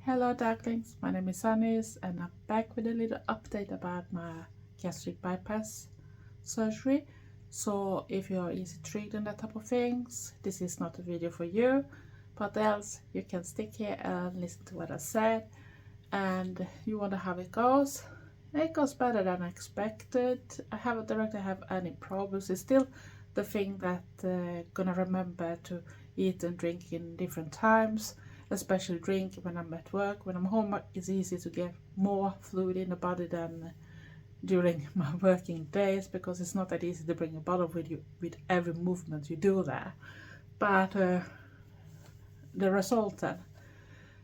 Hello ducklings, my name is Sanniz and I'm back with a little update about my gastric bypass surgery. So if you're easy intrigued in that type of things, this is not a video for you, but else you can stick here and listen to what I said and you wonder how it goes. It goes better than expected. I haven't directly have any problems. It's still the thing that gonna remember to eat and drink in different times, especially drink when I'm at work. When I'm home, it's easy to get more fluid in the body than during my working days, because it's not that easy to bring a bottle with you with every movement you do there. But the result then,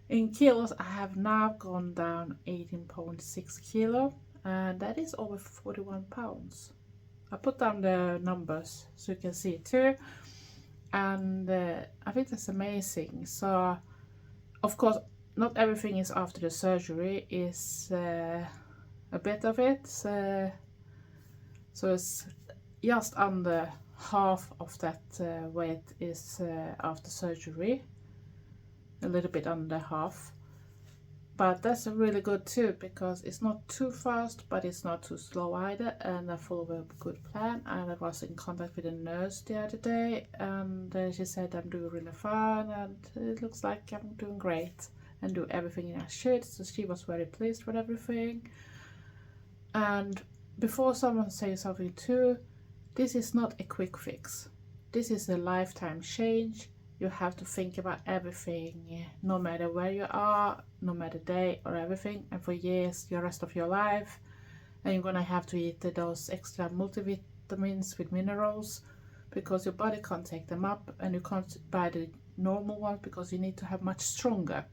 in kilos, I have now gone down 18.6 kilo, and that is over 41 pounds. I put down the numbers so you can see it too, and I think that's amazing. So of course not everything is after the surgery, is a bit of it, so it's just under half of that weight is after surgery, a little bit under half. But that's really good too, because it's not too fast but it's not too slow either, and I follow a good plan. And I was in contact with a nurse the other day, and she said I'm doing really fine and it looks like I'm doing great and do everything I should, so she was very pleased with everything. And before someone says something too, this is not a quick fix, this is a lifetime change. You have to think about everything, no matter where you are, no matter day or everything, and for years, the rest of your life. And you're gonna have to eat those extra multivitamins with minerals, because your body can't take them up, and you can't buy the normal ones because you need to have much stronger.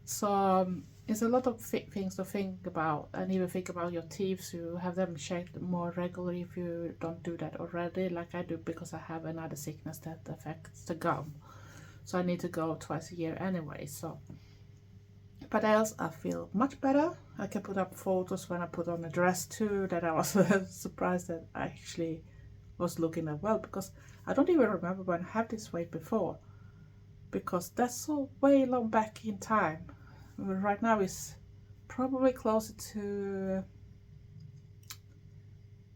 So it's a lot of things to think about, and even think about your teeth, so you have them checked more regularly if you don't do that already, like I do, because I have another sickness that affects the gum, so I need to go twice a year anyway. So but else I feel much better. I can put up photos when I put on a dress too, that I was surprised that I actually was looking that well, because I don't even remember when I had this weight before, because that's so way long back in time. Right now is probably closer to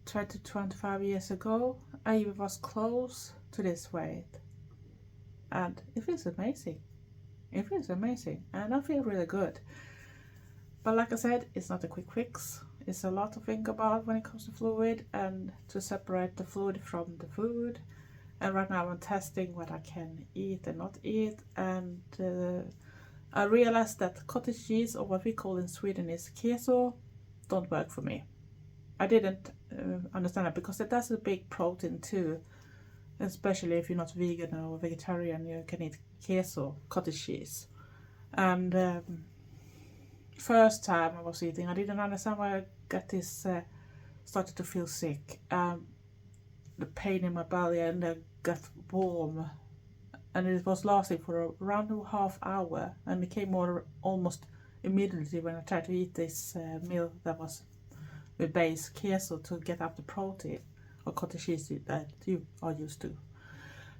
20-25 years ago. I even was close to this weight, and it feels amazing. It feels amazing and I feel really good. But like I said, it's not a quick fix. It's a lot to think about when it comes to fluid, and to separate the fluid from the food. And right now I'm testing what I can eat and not eat, and I realized that cottage cheese, or what we call in Sweden is queso, don't work for me. I didn't understand that, because that's a big protein too, especially if you're not vegan or vegetarian. You can eat queso, cottage cheese. And first time I was eating, I didn't understand why I got this, started to feel sick, the pain in my belly, and I got warm, and it was lasting for around a half hour, and it came more almost immediately when I tried to eat this meal that was with base queso to get up the protein, or cottage cheese that you are used to.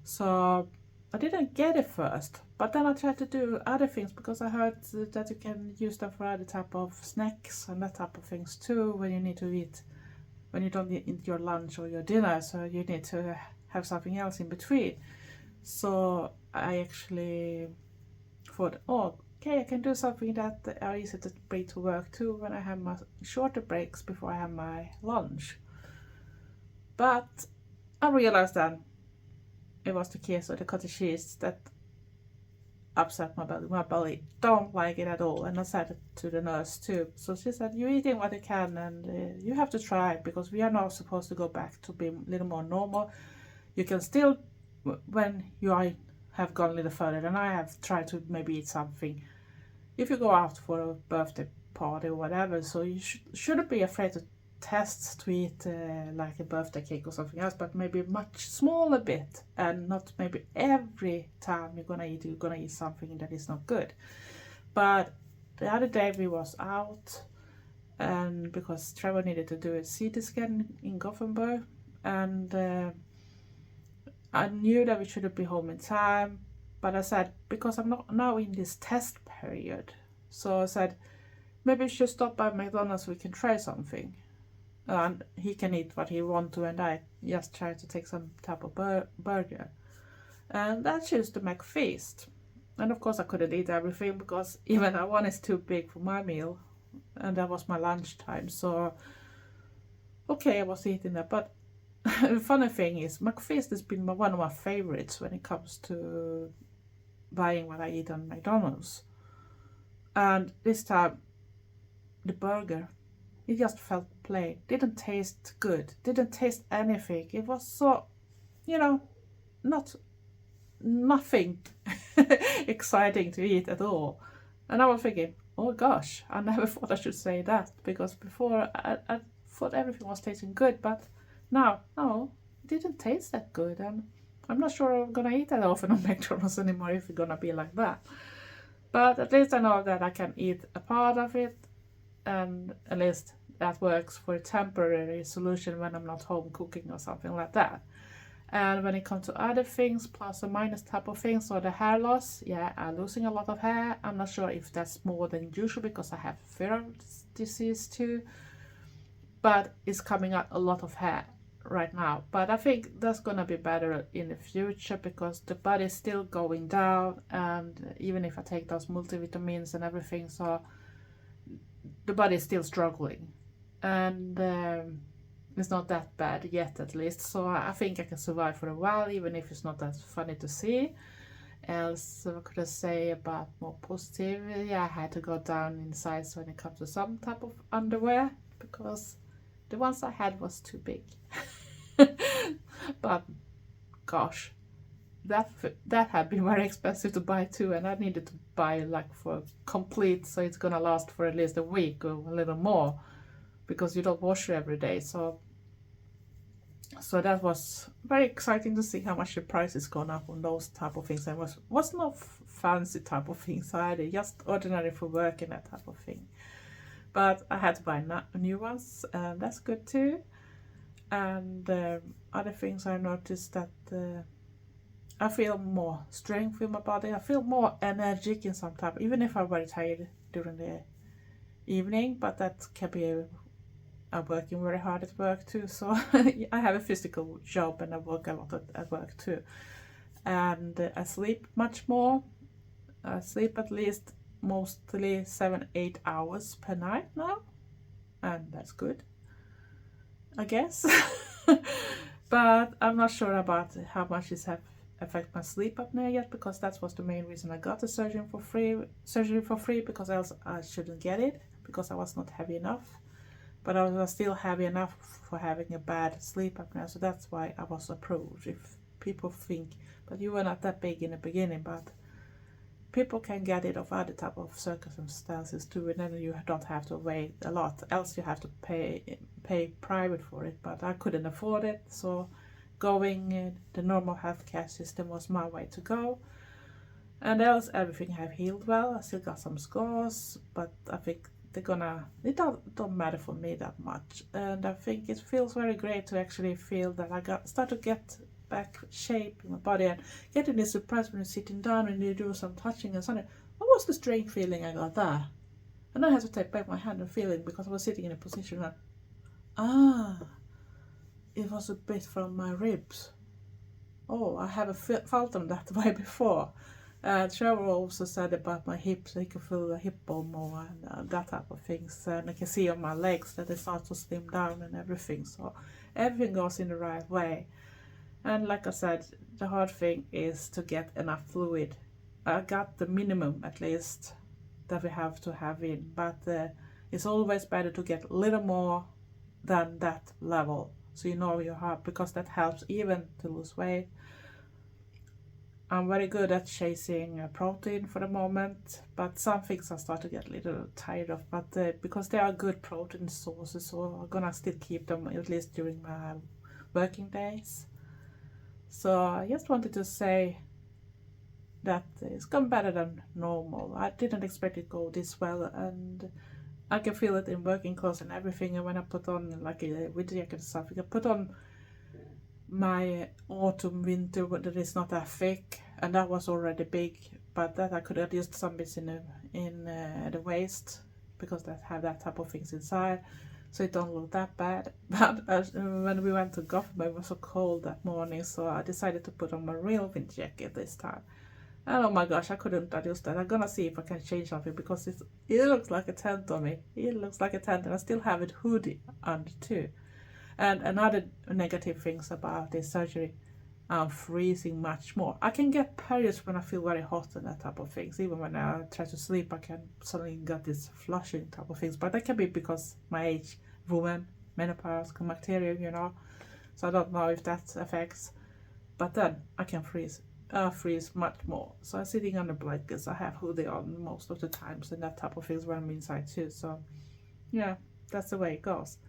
So I didn't get it first, but then I tried to do other things, because I heard that you can use them for other type of snacks and that type of things too, when you need to eat, when you don't eat your lunch or your dinner, so you need to have something else in between. So I actually thought, oh, okay, I can do something that are easy to bring to work too, when I have my shorter breaks before I have my lunch. But I realized then it was the queso, the cottage cheese, that upset my belly. My belly don't like it at all, and I said it to the nurse too. So she said, you're eating what you can, and you have to try it, because we are now supposed to go back to be a little more normal. You can still, when you have gone a little further than I have, tried to maybe eat something if you go out for a birthday party or whatever. So you shouldn't be afraid to test to eat like a birthday cake or something else, but maybe much smaller bit, and not maybe every time you're gonna eat something that is not good. But the other day we was out, and because Trevor needed to do a CT scan in Gothenburg, and I knew that we shouldn't be home in time, but I said, because I'm not now in this test period, So I said, maybe we should stop by McDonald's, we can try something. And he can eat what he wants to, and I just try to take some type of burger. And I chose the McFeast. And of course I couldn't eat everything because even that one is too big for my meal. And that was my lunchtime. So, okay, I was eating that. But the funny thing is, McFeast has been one of my favorites when it comes to buying what I eat on McDonald's. And this time, the burger, it just felt plain. Didn't taste good. Didn't taste anything. It was so, nothing exciting to eat at all. And I was thinking, oh gosh, I never thought I should say that, because before I thought everything was tasting good, but now, no, it didn't taste that good, and I'm not sure I'm gonna eat that often on McDonald's anymore if it's gonna be like that. But at least I know that I can eat a part of it, and at least that works for a temporary solution when I'm not home cooking or something like that. And when it comes to other things, plus or minus type of things, or the hair loss, yeah, I'm losing a lot of hair. I'm not sure if that's more than usual because I have thyroid disease too, but it's coming out a lot of hair right now. But I think that's gonna be better in the future because the body is still going down, and even if I take those multivitamins and everything, so the body is still struggling, and it's not that bad yet, at least. So I think I can survive for a while, even if it's not that funny to see. Else, what could I say about more positive? Yeah, I had to go down in size when it comes to some type of underwear because the ones I had was too big. But gosh, that had been very expensive to buy too, and I needed to buy like for complete, so it's gonna last for at least a week or a little more, because you don't wash it every day. So that was very exciting to see how much the price has gone up on those type of things. And was not fancy type of things either, just ordinary for work and that type of thing. But I had to buy new ones, and that's good too. And other things I noticed that I feel more strength in my body. I feel more energetic in some type, even if I'm very tired during the evening. But that can be I'm working very hard at work too, so I have a physical job and I work a lot at work too. And I sleep much more. I sleep at least mostly 7-8 hours per night now, and that's good, I guess. But I'm not sure about how much it affect my sleep apnea yet, because that was the main reason I got the surgery for free, because else I shouldn't get it, because I was not heavy enough. But I was still heavy enough for having a bad sleep apnea, so that's why I was approved. If people think, but you were not that big in the beginning, but people can get it of other type of circumstances too, and then you don't have to wait a lot, else you have to pay private for it. But I couldn't afford it, so going the normal healthcare system was my way to go. And else everything have healed well. I still got some scars, but I think it don't matter for me that much. And I think it feels very great to actually feel that I start to get back shape in my body, and getting this surprise when you're sitting down and you do some touching and something. What was the strange feeling I got there? And I had to take back my hand and feel it, because I was sitting in a position that it was a bit from my ribs. Oh, I haven't felt them that way before. Trevor also said about my hips, I can feel the hip bone more, and that type of things. And I can see on my legs that they start to slim down and everything. So everything goes in the right way. And like I said, the hard thing is to get enough fluid. I got the minimum, at least, that we have to have in. But it's always better to get a little more than that level, so you know your heart, because that helps even to lose weight. I'm very good at chasing protein for the moment, but some things I start to get a little tired of. But because they are good protein sources, so I'm gonna still keep them at least during my working days. So I just wanted to say that it's gone better than normal. I didn't expect it to go this well, and I can feel it in working clothes and everything. And when I put on like a winter jacket and stuff, I can put on my autumn winter that is not that thick, and that was already big, but that I could adjust some bits in in the waist, because they have that type of things inside, so it don't look that bad. But when we went to Gothenburg, it was so cold that morning, so I decided to put on my real wind jacket this time. And oh my gosh, I couldn't adjust that. I'm gonna see if I can change something, because it looks like a tent on me. It looks like a tent, and I still have it hoodie under too. And another negative things about this surgery, I'm freezing much more. I can get periods when I feel very hot and that type of things. Even when I try to sleep, I can suddenly get this flushing type of things. But that can be because my age, woman, menopause, bacterium, you know. So I don't know if that affects. But then I can freeze much more. So I'm sitting on the blankets. I have hoodie on most of the times and that type of things when I'm inside too. So yeah, that's the way it goes.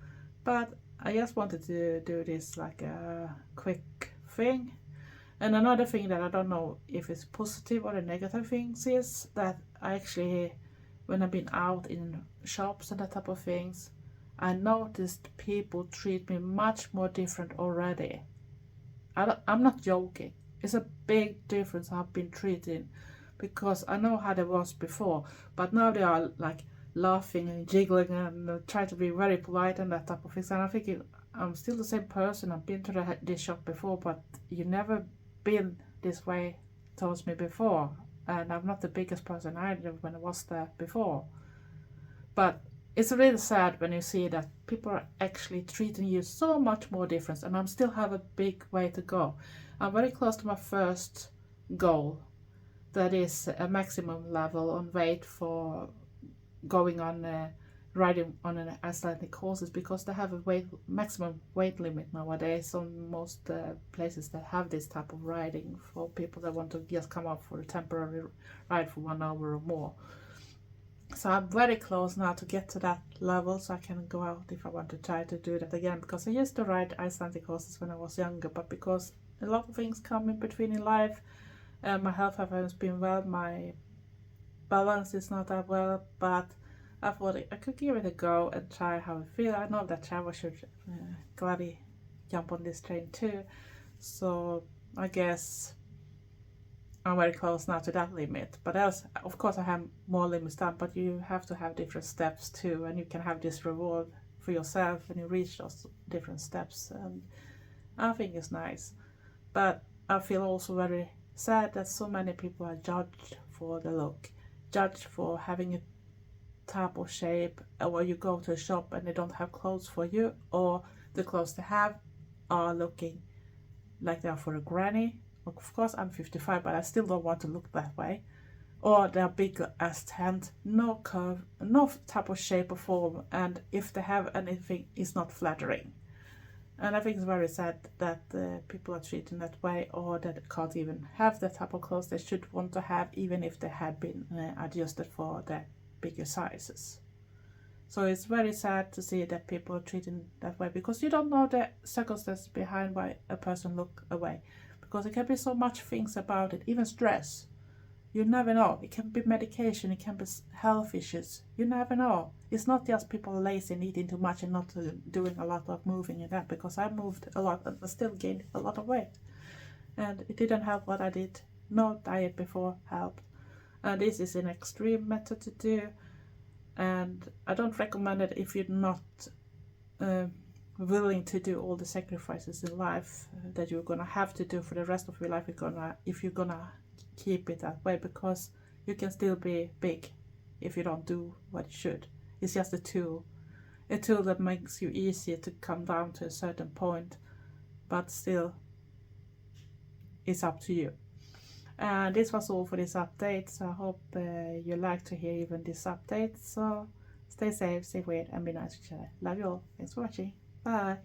But I just wanted to do this like a quick thing. And another thing that I don't know if it's positive or the negative things is that I actually, when I've been out in shops and that type of things, I noticed people treat me much more different already. I'm not joking. It's a big difference I've been treated, because I know how they was before, but now they are like laughing and jiggling and try to be very polite and that type of things. And I'm thinking, I'm still the same person. I've been to this shop before, but you never been this way towards me before. And I'm not the biggest person either when I was there before. But it's really sad when you see that people are actually treating you so much more different, and I still have a big way to go. I'm very close to my first goal, that is a maximum level on weight for going on riding on an Icelandic horses, because they have a maximum weight limit nowadays on most places that have this type of riding for people that want to just come up for a temporary ride for 1 hour or more. So I'm very close now to get to that level, so I can go out if I want to try to do that again, because I used to ride Icelandic horses when I was younger, but because a lot of things come in between in life, my health hasn't been well, my balance is not that well, but I thought I could give it a go and try how I feel. I know that Trevor should gladly jump on this train too, so I guess I'm very close now to that limit. But else, of course, I have more limits done, but you have to have different steps too, and you can have this reward for yourself when you reach those different steps, and I think it's nice. But I feel also very sad that so many people are judged for the look, judged for having a type of shape, or you go to a shop and they don't have clothes for you, or the clothes they have are looking like they are for a granny. Of course, I'm 55, but I still don't want to look that way. Or they're big as tent, no curve, no type of shape or form, and if they have anything, it's not flattering. And I think it's very sad that people are treated that way, or that can't even have the type of clothes they should want to have, even if they had been adjusted for the bigger sizes. So it's very sad to see that people are treated that way, because you don't know the circumstances behind why a person look away. Because it can be so much things about it, even stress. You never know. It can be medication, it can be health issues. You never know. It's not just people lazy and eating too much and not doing a lot of moving and that, because I moved a lot and I still gained a lot of weight. And it didn't help what I did. No diet before helped. And this is an extreme method to do. And I don't recommend it if you're not willing to do all the sacrifices in life that you're gonna have to do for the rest of your life if you're gonna keep it that way, because you can still be big if you don't do what you should. It's just a tool that makes you easier to come down to a certain point, but still it's up to you. And this was all for this update, so I hope you like to hear even this update. So stay safe, stay weird, and be nice to each other. Love you all. Thanks for watching. Bye.